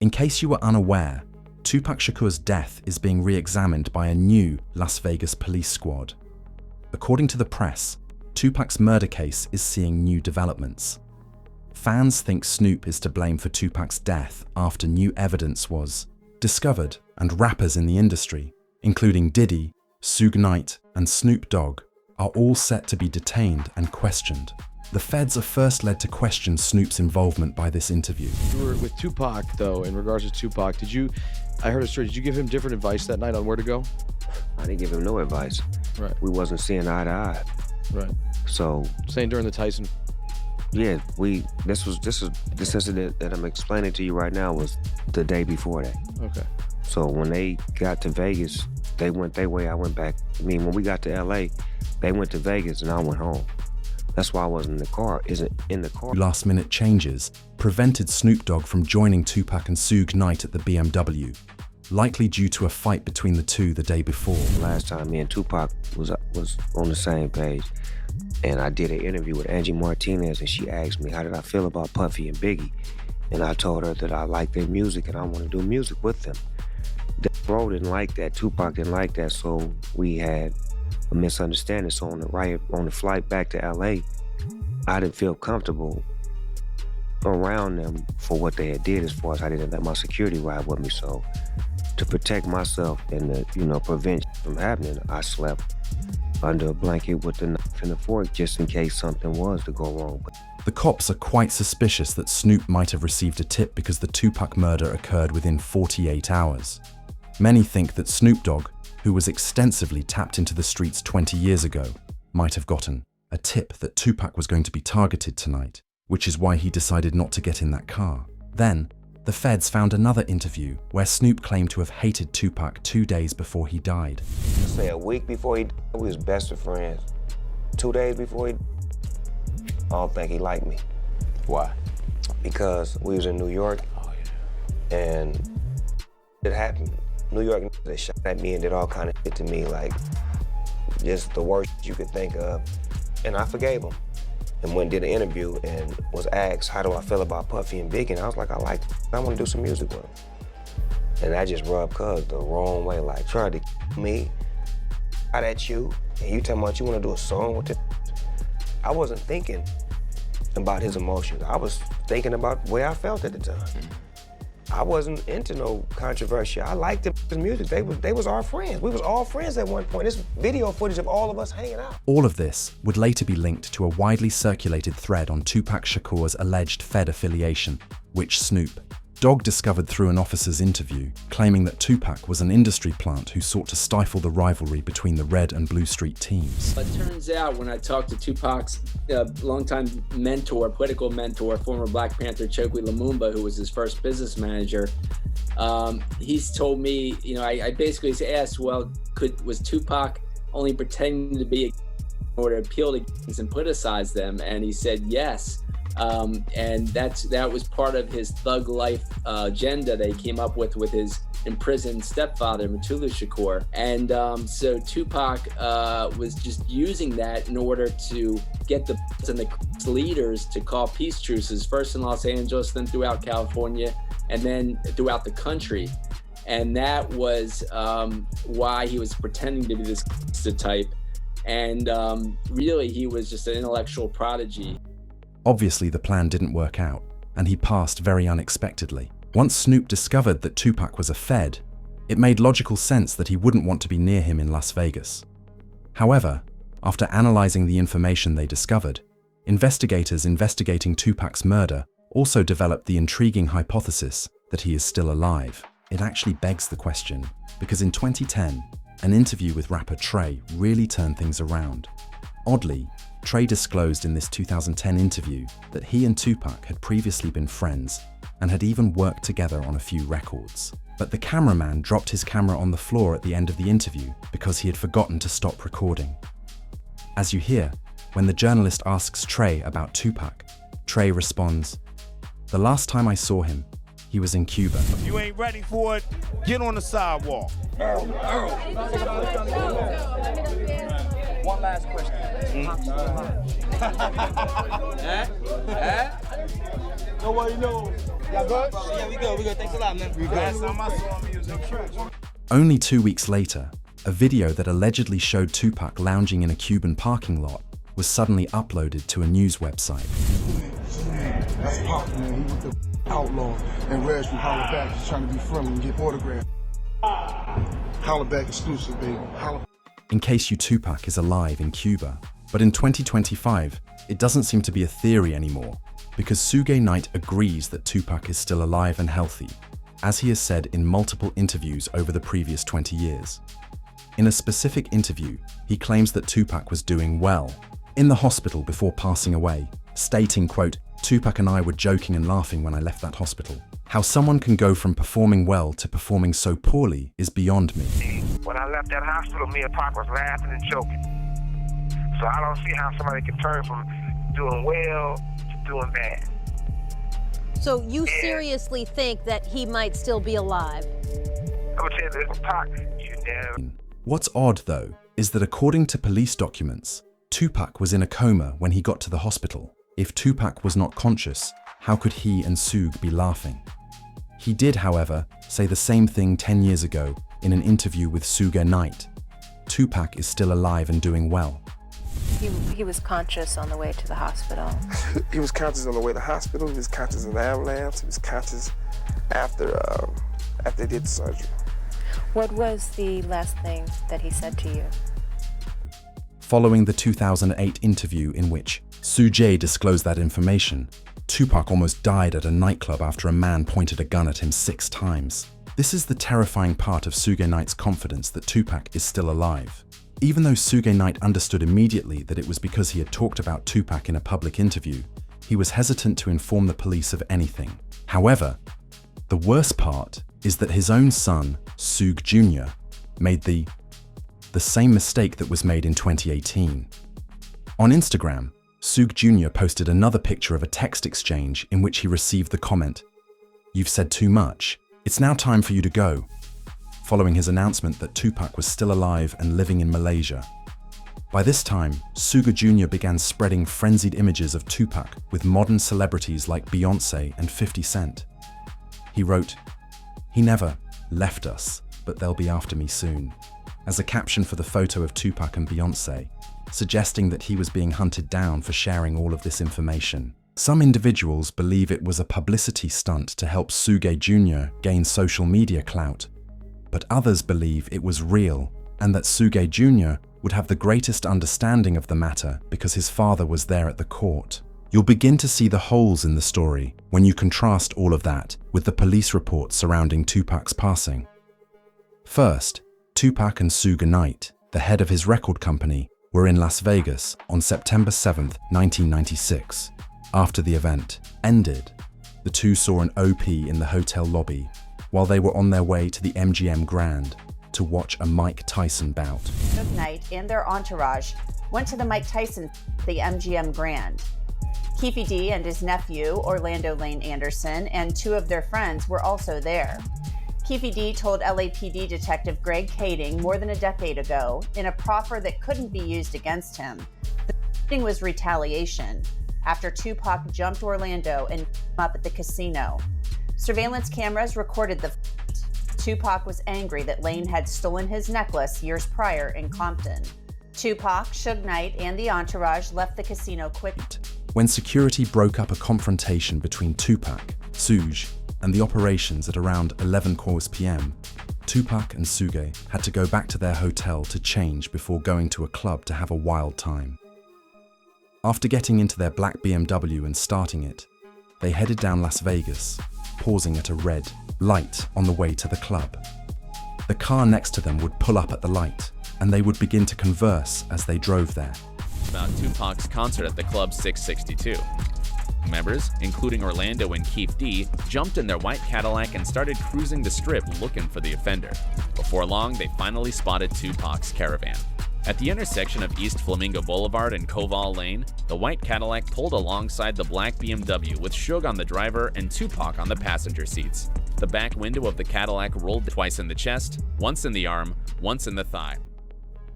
In case you were unaware, Tupac Shakur's death is being re-examined by a new Las Vegas police squad. According to the press, Tupac's murder case is seeing new developments. Fans think Snoop is to blame for Tupac's death after new evidence was discovered, and rappers in the industry, including Diddy, Suge Knight, and Snoop Dogg, are all set to be detained and questioned. The feds are first led to question Snoop's involvement by this interview. You were with Tupac, though, in regards to Tupac. I heard a story, did you give him different advice that night on where to go? I didn't give him no advice. Right. We wasn't seeing eye to eye. Right. So. Saying during the Tyson. Yeah, this incident that I'm explaining to you right now was the day before that. Okay. So when they got to Vegas, they went their way, I went back. I mean, when we got to LA, they went to Vegas and I went home. That's why I wasn't in the car. Last-minute changes prevented Snoop Dogg from joining Tupac and Suge Knight at the BMW, likely due to a fight between the two the day before. Last time me and Tupac was on the same page, and I did an interview with Angie Martinez, and she asked me, how did I feel about Puffy and Biggie? And I told her that I like their music and I want to do music with them. Bro didn't like that, Tupac didn't like that, so we had a misunderstanding. So on the flight back to LA, I didn't feel comfortable around them for what they had did, as far as I didn't let my security ride with me. So to protect myself and to, prevent from happening, I slept under a blanket with the knife and the fork just in case something was to go wrong. The cops are quite suspicious that Snoop might have received a tip because the Tupac murder occurred within 48 hours. Many think that Snoop Dogg, who was extensively tapped into the streets 20 years ago, might have gotten a tip that Tupac was going to be targeted tonight, which is why he decided not to get in that car. Then, the feds found another interview where Snoop claimed to have hated Tupac 2 days before he died. Say a week before he died, we was best of friends. 2 days before he died, I don't think he liked me. Why? Because we was in New York, and it happened. New York, they shot at me and did all kind of shit to me, like just the worst you could think of. And I forgave him. And went and did an interview and was asked, how do I feel about Puffy and Biggie? And I was like, I like it. I want to do some music with them. And I just rubbed Cuz the wrong way, like tried to me out at you, and you talking about you want to do a song with it. I wasn't thinking about his emotions. I was thinking about the way I felt at the time. I wasn't into no controversy. I liked his music. They was our friends. We was all friends at one point. This video footage of all of us hanging out. All of this would later be linked to a widely circulated thread on Tupac Shakur's alleged Fed affiliation, which Snoop Dogg discovered through an officer's interview, claiming that Tupac was an industry plant who sought to stifle the rivalry between the Red and Blue Street teams. It turns out when I talked to Tupac's longtime mentor, political mentor, former Black Panther Chokwe Lumumba, who was his first business manager, he's told me, I basically asked, well, was Tupac only pretending to be in order to appeal to gangs and politicize them? And he said yes. And that was part of his thug life agenda that he came up with his imprisoned stepfather, Mutulu Shakur. And so Tupac was just using that in order to get the leaders to call peace truces, first in Los Angeles, then throughout California, and then throughout the country. And that was why he was pretending to be this type. And really, he was just an intellectual prodigy. Obviously, the plan didn't work out, and he passed very unexpectedly. Once Snoop discovered that Tupac was a Fed, it made logical sense that he wouldn't want to be near him in Las Vegas. However, after analyzing the information they discovered, investigators investigating Tupac's murder also developed the intriguing hypothesis that he is still alive. It actually begs the question, because in 2010, an interview with rapper Trey really turned things around. Oddly, Trey disclosed in this 2010 interview that he and Tupac had previously been friends and had even worked together on a few records. But the cameraman dropped his camera on the floor at the end of the interview because he had forgotten to stop recording. As you hear, when the journalist asks Trey about Tupac, Trey responds, "The last time I saw him, he was in Cuba." If you ain't ready for it, get on the sidewalk. Earl. One last question. Nobody knows. Y'all good? Yeah, we good. Thanks a lot, man. We good. Last time I saw him, he was in church. Only 2 weeks later, a video that allegedly showed Tupac lounging in a Cuban parking lot was suddenly uploaded to a news website. That's Pop, man. He was the outlaw. And Reg from Holla Back is trying to be friendly and get autographs. Holla Back exclusive, baby. Holla. In case you Tupac is alive in Cuba. But in 2025, it doesn't seem to be a theory anymore, because Suge Knight agrees that Tupac is still alive and healthy, as he has said in multiple interviews over the previous 20 years. In a specific interview, he claims that Tupac was doing well in the hospital before passing away, stating, quote, "Tupac and I were joking and laughing when I left that hospital. How someone can go from performing well to performing so poorly is beyond me." When I left that hospital, me and Pop was laughing and joking. So I don't see how somebody can turn from doing well to doing bad. So you seriously think that he might still be alive? I'm gonna tell you this, Pac, you know. What's odd, though, is that according to police documents, Tupac was in a coma when he got to the hospital. If Tupac was not conscious, how could he and Suge be laughing? He did, however, say the same thing 10 years ago in an interview with Suge Knight. Tupac is still alive and doing well. He was conscious on the way to the hospital. He was conscious on the way to the hospital. He was conscious in the ambulance. He was conscious after they did the surgery. What was the last thing that he said to you? Following the 2008 interview in which Suge disclosed that information, Tupac almost died at a nightclub after a man pointed a gun at him 6 times. This is the terrifying part of Suge Knight's confidence that Tupac is still alive. Even though Suge Knight understood immediately that it was because he had talked about Tupac in a public interview, he was hesitant to inform the police of anything. However, the worst part is that his own son, Suge Jr., made the same mistake that was made in 2018. On Instagram, Suge Jr. posted another picture of a text exchange in which he received the comment, "You've said too much. It's now time for you to go," following his announcement that Tupac was still alive and living in Malaysia. By this time, Suge Jr. began spreading frenzied images of Tupac with modern celebrities like Beyoncé and 50 Cent. He wrote, "He never left us, but they'll be after me soon," as a caption for the photo of Tupac and Beyoncé, suggesting that he was being hunted down for sharing all of this information. Some individuals believe it was a publicity stunt to help Suge Jr. gain social media clout, but others believe it was real and that Suge Jr. would have the greatest understanding of the matter because his father was there at the court. You'll begin to see the holes in the story when you contrast all of that with the police reports surrounding Tupac's passing. First, Tupac and Suge Knight, the head of his record company, were in Las Vegas on September 7, 1996. After the event ended, the two saw an OP in the hotel lobby while they were on their way to the MGM Grand to watch a Mike Tyson bout. Suge Knight and their entourage went to the Mike Tyson, the MGM Grand. Keefe D and his nephew, Orlando Lane Anderson, and 2 of their friends were also there. Keefe D told LAPD Detective Greg Kading more than a decade ago, in a proffer that couldn't be used against him, the thing was retaliation after Tupac jumped Orlando and up at the casino. Surveillance cameras recorded the fight. Tupac was angry that Lane had stolen his necklace years prior in Compton. Tupac, Suge Knight, and the entourage left the casino quickly. When security broke up a confrontation between Tupac, Suge, and the operations at around 11 p.m., Tupac and Suge had to go back to their hotel to change before going to a club to have a wild time. After getting into their black BMW and starting it, they headed down Las Vegas, pausing at a red light on the way to the club. The car next to them would pull up at the light, and they would begin to converse as they drove there. About Tupac's concert at the Club 662. Members, including Orlando and Keefe D, jumped in their white Cadillac and started cruising the strip looking for the offender. Before long, they finally spotted Tupac's caravan. At the intersection of East Flamingo Boulevard and Koval Lane, the white Cadillac pulled alongside the black BMW with Suge on the driver and Tupac on the passenger seats. The back window of the Cadillac rolled twice in the chest, once in the arm, once in the thigh.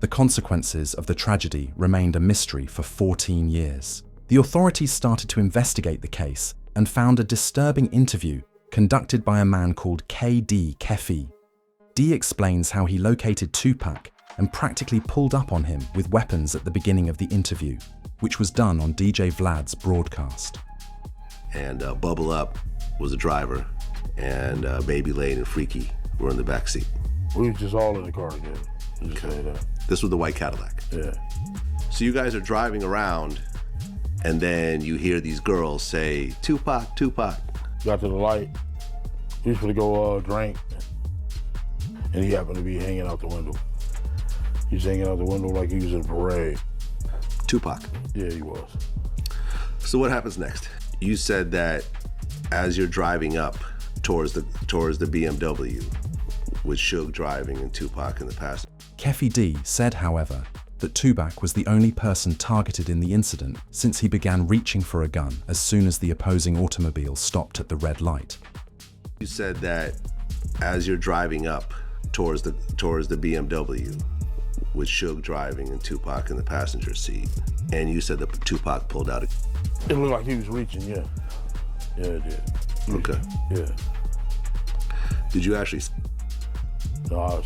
The consequences of the tragedy remained a mystery for 14 years. The authorities started to investigate the case and found a disturbing interview conducted by a man called K.D. Kefi. D explains how he located Tupac and practically pulled up on him with weapons at the beginning of the interview, which was done on DJ Vlad's broadcast. And Bubble Up was the driver, and Baby Lane and Freaky were in the back seat. We were just all in the car together. Just say that. This was the white Cadillac. Yeah. So you guys are driving around, and then you hear these girls say, "Tupac, Tupac." Got to the light. We was gonna go drink, and he happened to be hanging out the window. He was hanging out the window like he was in a parade. Tupac? Yeah, he was. So what happens next? You said that as you're driving up towards the BMW, with Suge driving and Tupac in the passenger. Kefi D said, however, that Tupac was the only person targeted in the incident since he began reaching for a gun as soon as the opposing automobile stopped at the red light. You said that as you're driving up towards the BMW, with Suge driving and Tupac in the passenger seat, and you said that Tupac pulled out a... It looked like he was reaching, yeah. Yeah, it did. Okay. Yeah. Did you actually... No,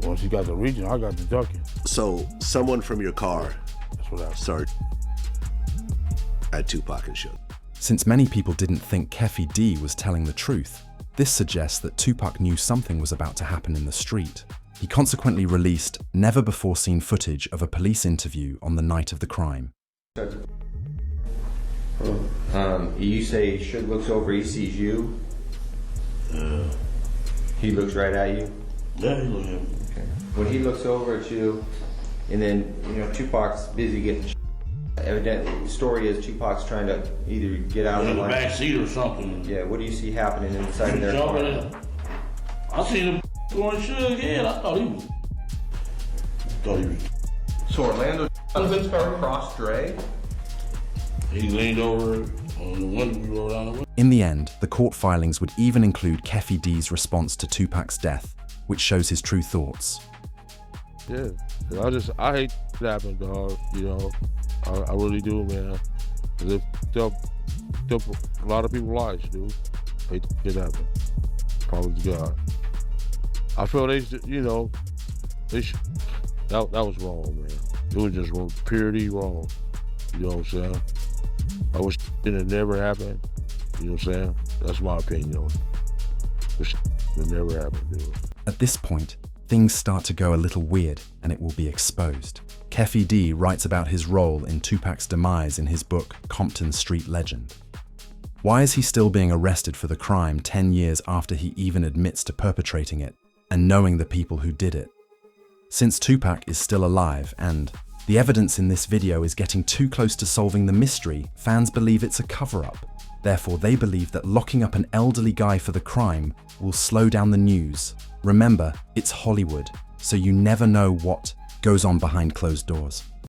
once he got to reaching, I got to ducking. So someone from your car started at Tupac and Suge. Since many people didn't think Kefi D was telling the truth, this suggests that Tupac knew something was about to happen in the street. He consequently released never-before-seen footage of a police interview on the night of the crime. You say Suge looks over, he sees you? He looks right at you? Yeah, he looks at me. Okay. When he looks over at you, and then, Tupac's busy getting evidently, the story is Tupac's trying to either get out in of the back seat or something. Yeah, what do you see happening inside of their car? I seen him going Suge head. I thought he was. So Orlando husband's car crossed Dre? He leaned over on the window, we rolled down the window. In the end, the court filings would even include Kefi D's response to Tupac's death, which shows his true thoughts. Yeah, I hate that happened, dog. I really do, man. It took a lot of people's lives, dude. Hate that happen. Probably to God. I feel that was wrong, man. It was just wrong, purely wrong. You know what I'm saying? I wish it had never happened. You know what I'm saying? That's my opinion on it. Wish it never happened, dude. At this point, things start to go a little weird and it will be exposed. Kefi D writes about his role in Tupac's demise in his book, Compton Street Legend. Why is he still being arrested for the crime 10 years after he even admits to perpetrating it and knowing the people who did it? Since Tupac is still alive and the evidence in this video is getting too close to solving the mystery, fans believe it's a cover-up. Therefore, they believe that locking up an elderly guy for the crime will slow down the news. Remember, it's Hollywood, so you never know what goes on behind closed doors.